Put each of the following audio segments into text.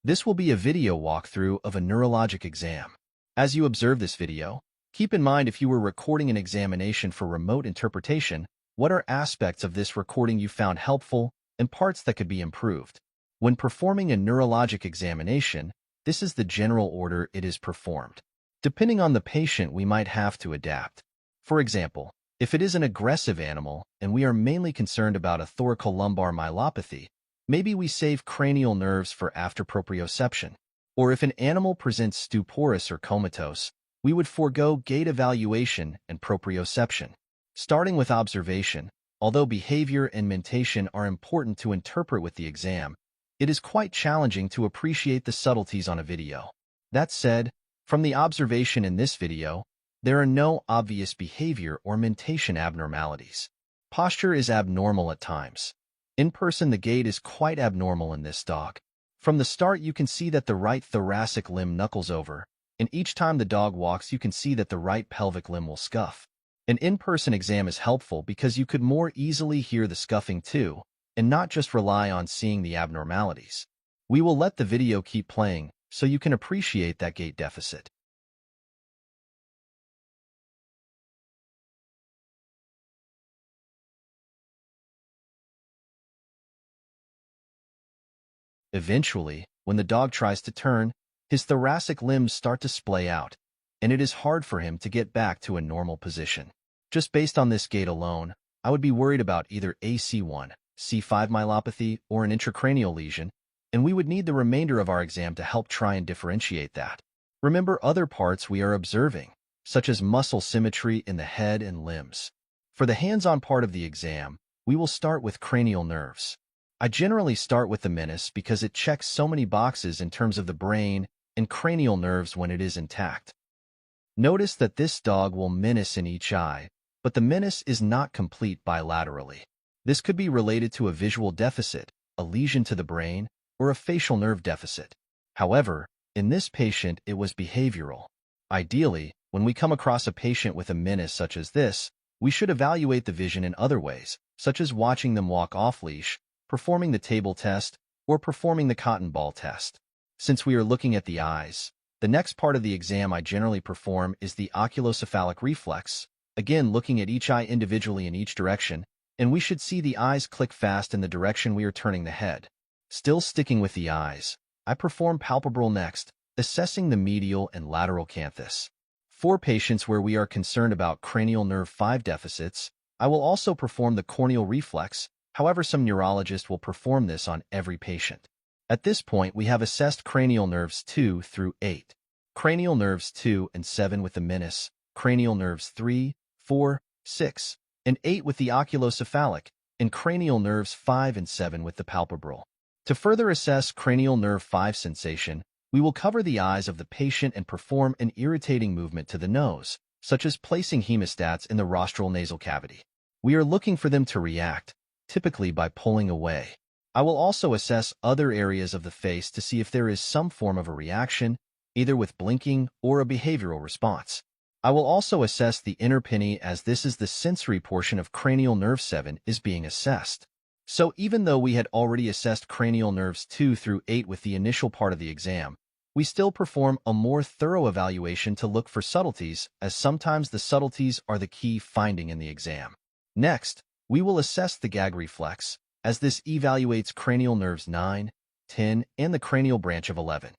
This will be a video walkthrough of a neurologic exam. As you observe this video, keep in mind if you were recording an examination for remote interpretation, what are aspects of this recording you found helpful and parts that could be improved. When performing a neurologic examination, this is the general order it is performed. Depending on the patient, we might have to adapt. For example, if it is an aggressive animal and we are mainly concerned about a thoracolumbar myelopathy, maybe we save cranial nerves for after proprioception. Or if an animal presents stuporous or comatose, we would forego gait evaluation and proprioception. Starting with observation, although behavior and mentation are important to interpret with the exam, it is quite challenging to appreciate the subtleties on a video. That said, from the observation in this video, there are no obvious behavior or mentation abnormalities. Posture is abnormal at times. In person, the gait is quite abnormal in this dog. From the start, you can see that the right thoracic limb knuckles over, and each time the dog walks, you can see that the right pelvic limb will scuff. An in-person exam is helpful because you could more easily hear the scuffing too, and not just rely on seeing the abnormalities. We will let the video keep playing so you can appreciate that gait deficit. Eventually, when the dog tries to turn, his thoracic limbs start to splay out, and it is hard for him to get back to a normal position. Just based on this gait alone, I would be worried about either a C1, C5 myelopathy or an intracranial lesion, and we would need the remainder of our exam to help try and differentiate that. Remember other parts we are observing, such as muscle symmetry in the head and limbs. For the hands-on part of the exam, we will start with cranial nerves. I generally start with the meniscus because it checks so many boxes in terms of the brain and cranial nerves when it is intact. Notice that this dog will meniscus in each eye, but the meniscus is not complete bilaterally. This could be related to a visual deficit, a lesion to the brain, or a facial nerve deficit. However, in this patient, it was behavioral. Ideally, when we come across a patient with a meniscus such as this, we should evaluate the vision in other ways, such as watching them walk off-leash, performing the table test, or performing the cotton ball test. Since we are looking at the eyes, the next part of the exam I generally perform is the oculocephalic reflex, again looking at each eye individually in each direction, and we should see the eyes click fast in the direction we are turning the head. Still sticking with the eyes, I perform palpebral next, assessing the medial and lateral canthus. For patients where we are concerned about cranial nerve 5 deficits, I will also perform the corneal reflex. However, some neurologists will perform this on every patient. At this point, we have assessed cranial nerves 2 through 8, cranial nerves 2 and 7 with the meniscus, cranial nerves 3, 4, 6, and 8 with the oculocephalic, and cranial nerves 5 and 7 with the palpebral. To further assess cranial nerve 5 sensation, we will cover the eyes of the patient and perform an irritating movement to the nose, such as placing hemostats in the rostral nasal cavity. We are looking for them to react, typically by pulling away. I will also assess other areas of the face to see if there is some form of a reaction, either with blinking or a behavioral response. I will also assess the inner pinny as this is the sensory portion of cranial nerve 7 is being assessed. So even though we had already assessed cranial nerves 2 through 8 with the initial part of the exam, we still perform a more thorough evaluation to look for subtleties, as sometimes the subtleties are the key finding in the exam. Next, we will assess the gag reflex, as this evaluates cranial nerves 9, 10, and the cranial branch of 11.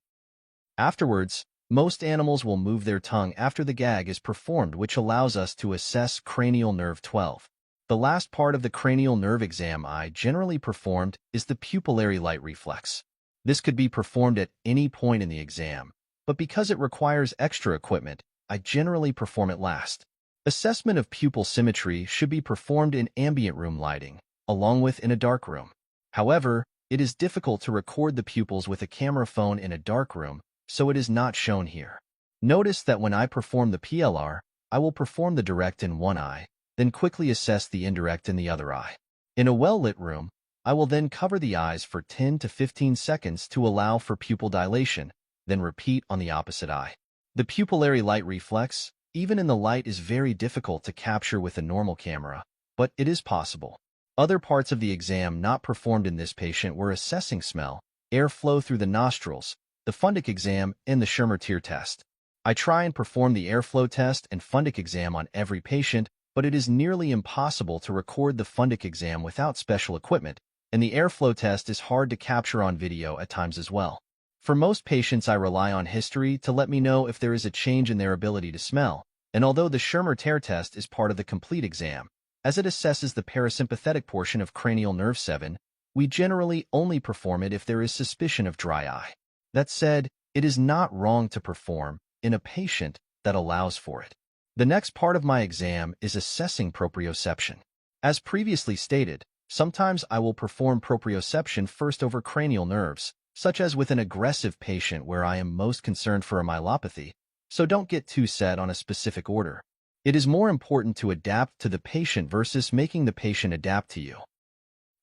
Afterwards, most animals will move their tongue after the gag is performed, which allows us to assess cranial nerve 12. The last part of the cranial nerve exam I generally performed is the pupillary light reflex. This could be performed at any point in the exam, but because it requires extra equipment, I generally perform it last. Assessment of pupil symmetry should be performed in ambient room lighting, along with in a dark room. However, it is difficult to record the pupils with a camera phone in a dark room, so it is not shown here. Notice that when I perform the PLR, I will perform the direct in one eye, then quickly assess the indirect in the other eye. In a well-lit room, I will then cover the eyes for 10 to 15 seconds to allow for pupil dilation, then repeat on the opposite eye. The pupillary light reflex, even in the light, is very difficult to capture with a normal camera, but it is possible. Other parts of the exam not performed in this patient were assessing smell, airflow through the nostrils, the fundic exam, and the Schirmer-Tear test. I try and perform the airflow test and fundic exam on every patient, but it is nearly impossible to record the fundic exam without special equipment, and the airflow test is hard to capture on video at times as well. For most patients, I rely on history to let me know if there is a change in their ability to smell, and although the Schirmer-Tear test is part of the complete exam, as it assesses the parasympathetic portion of cranial nerve 7, we generally only perform it if there is suspicion of dry eye. That said, it is not wrong to perform in a patient that allows for it. The next part of my exam is assessing proprioception. As previously stated, sometimes I will perform proprioception first over cranial nerves, such as with an aggressive patient where I am most concerned for a myelopathy, so don't get too set on a specific order. It is more important to adapt to the patient versus making the patient adapt to you.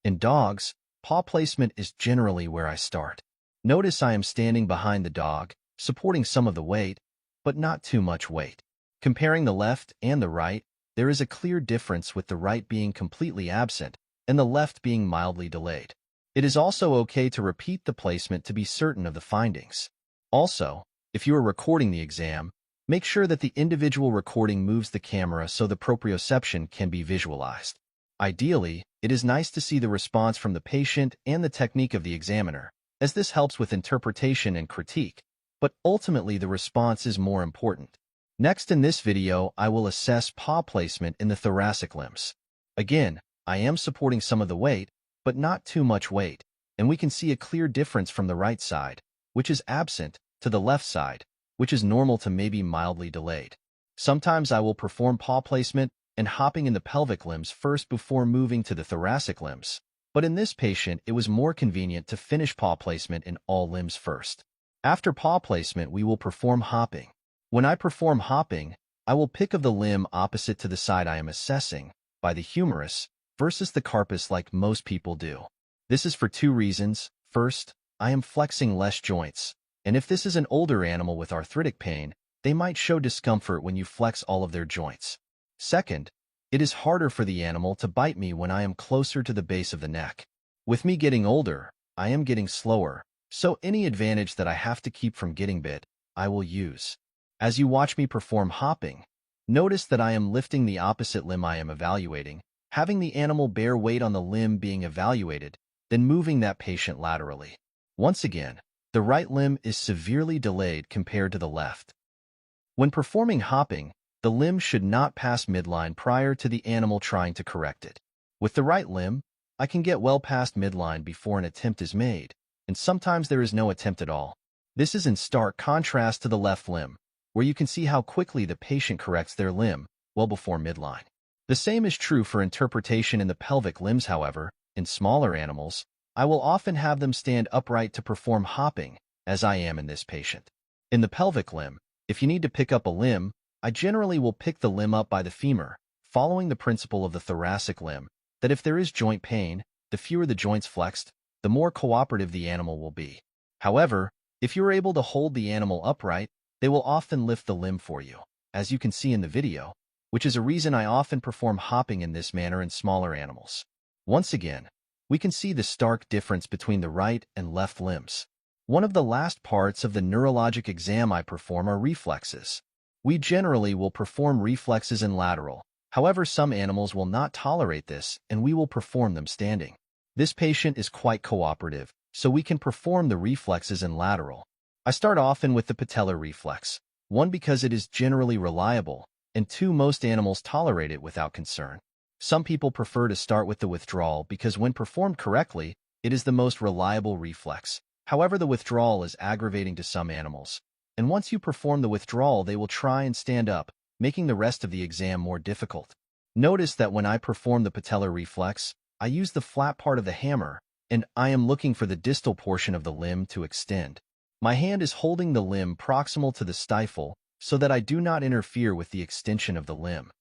In dogs, paw placement is generally where I start. Notice I am standing behind the dog, supporting some of the weight, but not too much weight. Comparing the left and the right, there is a clear difference with the right being completely absent and the left being mildly delayed. It is also okay to repeat the placement to be certain of the findings. Also, if you are recording the exam, make sure that the individual recording moves the camera so the proprioception can be visualized. Ideally, it is nice to see the response from the patient and the technique of the examiner, as this helps with interpretation and critique, but ultimately the response is more important. Next in this video, I will assess paw placement in the thoracic limbs. Again, I am supporting some of the weight, but not too much weight, and we can see a clear difference from the right side, which is absent, to the left side, which is normal to maybe mildly delayed. Sometimes I will perform paw placement and hopping in the pelvic limbs first before moving to the thoracic limbs, but in this patient it was more convenient to finish paw placement in all limbs first. After paw placement, we will perform hopping. When I perform hopping, I will pick of the limb opposite to the side I am assessing, by the humerus, versus the carpus like most people do. This is for two reasons. First, I am flexing less joints, and if this is an older animal with arthritic pain, they might show discomfort when you flex all of their joints. Second, it is harder for the animal to bite me when I am closer to the base of the neck. With me getting older, I am getting slower, so any advantage that I have to keep from getting bit, I will use. As you watch me perform hopping, notice that I am lifting the opposite limb I am evaluating, having the animal bear weight on the limb being evaluated, then moving that patient laterally. Once again, the right limb is severely delayed compared to the left. When performing hopping, the limb should not pass midline prior to the animal trying to correct it. With the right limb, I can get well past midline before an attempt is made, and sometimes there is no attempt at all. This is in stark contrast to the left limb, where you can see how quickly the patient corrects their limb well before midline. The same is true for interpretation in the pelvic limbs, however. In smaller animals, I will often have them stand upright to perform hopping, as I am in this patient. In the pelvic limb, if you need to pick up a limb, I generally will pick the limb up by the femur, following the principle of the thoracic limb, that if there is joint pain, the fewer the joints flexed, the more cooperative the animal will be. However, if you are able to hold the animal upright, they will often lift the limb for you, as you can see in the video, which is a reason I often perform hopping in this manner in smaller animals. Once again, we can see the stark difference between the right and left limbs. One of the last parts of the neurologic exam I perform are reflexes. We generally will perform reflexes in lateral. However, some animals will not tolerate this, and we will perform them standing. This patient is quite cooperative, so we can perform the reflexes in lateral. I start often with the patellar reflex, one because it is generally reliable, and two, most animals tolerate it without concern. Some people prefer to start with the withdrawal because when performed correctly, it is the most reliable reflex. However, the withdrawal is aggravating to some animals, and once you perform the withdrawal, they will try and stand up, making the rest of the exam more difficult. Notice that when I perform the patellar reflex, I use the flat part of the hammer, and I am looking for the distal portion of the limb to extend. My hand is holding the limb proximal to the stifle so that I do not interfere with the extension of the limb.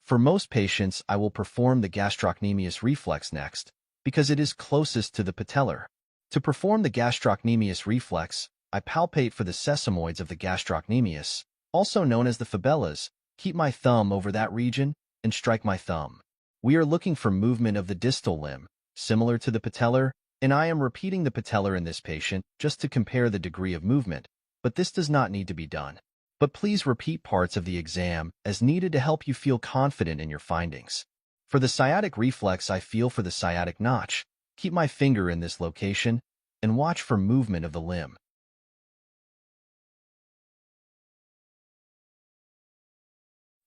For most patients, I will perform the gastrocnemius reflex next, because it is closest to the patellar. To perform the gastrocnemius reflex, I palpate for the sesamoids of the gastrocnemius, also known as the fibellas, keep my thumb over that region, and strike my thumb. We are looking for movement of the distal limb, similar to the patellar, And I am repeating the patellar in this patient just to compare the degree of movement, but this does not need to be done. But please repeat parts of the exam as needed to help you feel confident in your findings. For the sciatic reflex, I feel for the sciatic notch. Keep my finger in this location and watch for movement of the limb.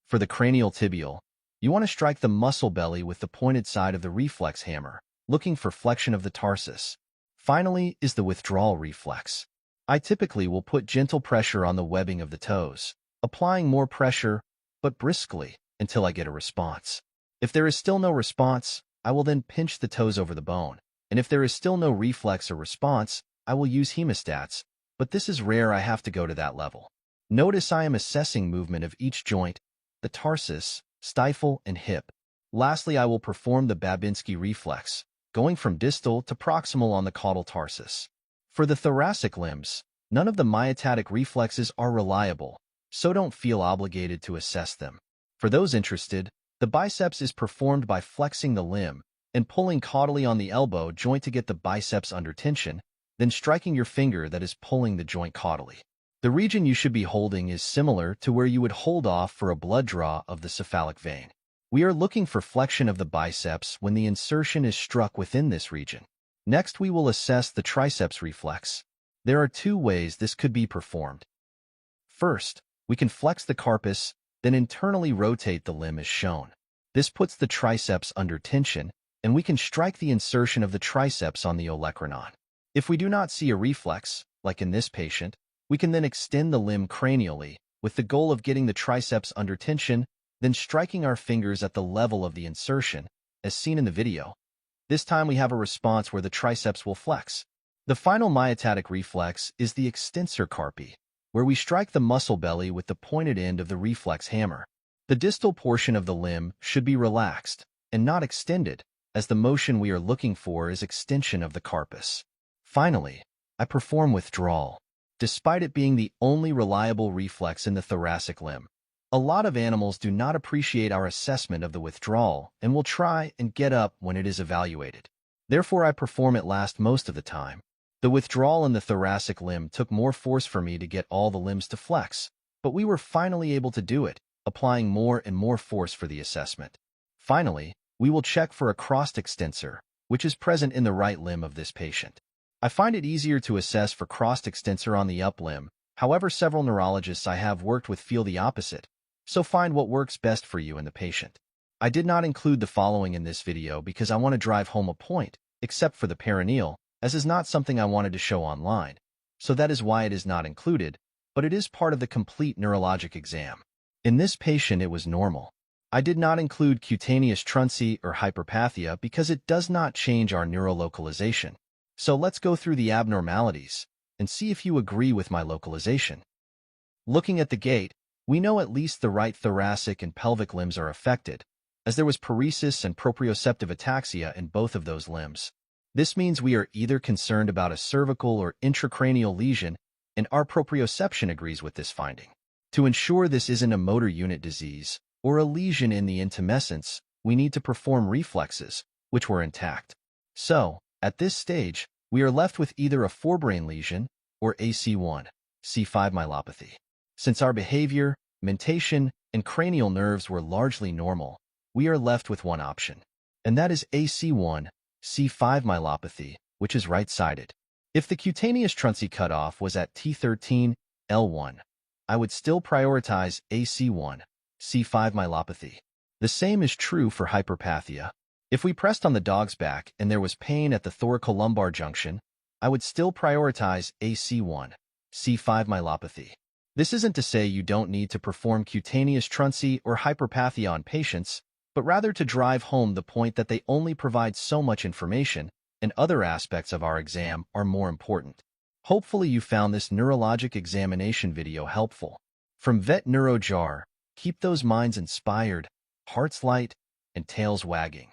For the cranial tibial, you want to strike the muscle belly with the pointed side of the reflex hammer, looking for flexion of the tarsus. Finally is the withdrawal reflex. I typically will put gentle pressure on the webbing of the toes, applying more pressure, but briskly, until I get a response. If there is still no response, I will then pinch the toes over the bone, and if there is still no reflex or response, I will use hemostats, but this is rare. I have to go to that level. Notice I am assessing movement of each joint, the tarsus, stifle, and hip. Lastly, I will perform the Babinski reflex, going from distal to proximal on the caudal tarsus. For the thoracic limbs, none of the myotatic reflexes are reliable, so don't feel obligated to assess them. For those interested, the biceps is performed by flexing the limb and pulling caudally on the elbow joint to get the biceps under tension, then striking your finger that is pulling the joint caudally. The region you should be holding is similar to where you would hold off for a blood draw of the cephalic vein. We are looking for flexion of the biceps when the insertion is struck within this region. Next, we will assess the triceps reflex. There are two ways this could be performed. First, we can flex the carpus, then internally rotate the limb as shown. This puts the triceps under tension, and we can strike the insertion of the triceps on the olecranon. If we do not see a reflex, like in this patient, we can then extend the limb cranially, with the goal of getting the triceps under tension, then striking our fingers at the level of the insertion, as seen in the video. This time we have a response where the triceps will flex. The final myotatic reflex is the extensor carpi, where we strike the muscle belly with the pointed end of the reflex hammer. The distal portion of the limb should be relaxed and not extended, as the motion we are looking for is extension of the carpus. Finally, I perform withdrawal. Despite it being the only reliable reflex in the thoracic limb, a lot of animals do not appreciate our assessment of the withdrawal and will try and get up when it is evaluated. Therefore, I perform it last most of the time. The withdrawal in the thoracic limb took more force for me to get all the limbs to flex, but we were finally able to do it, applying more and more force for the assessment. Finally, we will check for a crossed extensor, which is present in the right limb of this patient. I find it easier to assess for crossed extensor on the up limb. However, several neurologists I have worked with feel the opposite, so find what works best for you and the patient. I did not include the following in this video because I want to drive home a point, except for the perineal, as is not something I wanted to show online, so that is why it is not included, but it is part of the complete neurologic exam. In this patient, it was normal. I did not include cutaneous truncee or hyperpathia because it does not change our neurolocalization. So let's go through the abnormalities and see if you agree with my localization. Looking at the gait, we know at least the right thoracic and pelvic limbs are affected, as there was paresis and proprioceptive ataxia in both of those limbs. This means we are either concerned about a cervical or intracranial lesion, and our proprioception agrees with this finding. To ensure this isn't a motor unit disease or a lesion in the intumescence, we need to perform reflexes, which were intact. So, at this stage, we are left with either a forebrain lesion or AC1, C5 myelopathy. Since our behavior, mentation, and cranial nerves were largely normal, we are left with one option, and that is AC1, C5 myelopathy, which is right-sided. If the cutaneous truncee cutoff was at T13, L1, I would still prioritize AC1, C5 myelopathy. The same is true for hyperpathia. If we pressed on the dog's back and there was pain at the thoracolumbar junction, I would still prioritize AC1, C5 myelopathy. This isn't to say you don't need to perform cutaneous truncee or hyperpathia on patients, but rather to drive home the point that they only provide so much information and other aspects of our exam are more important. Hopefully you found this neurologic examination video helpful. From Vet Neurojar, keep those minds inspired, hearts light, and tails wagging.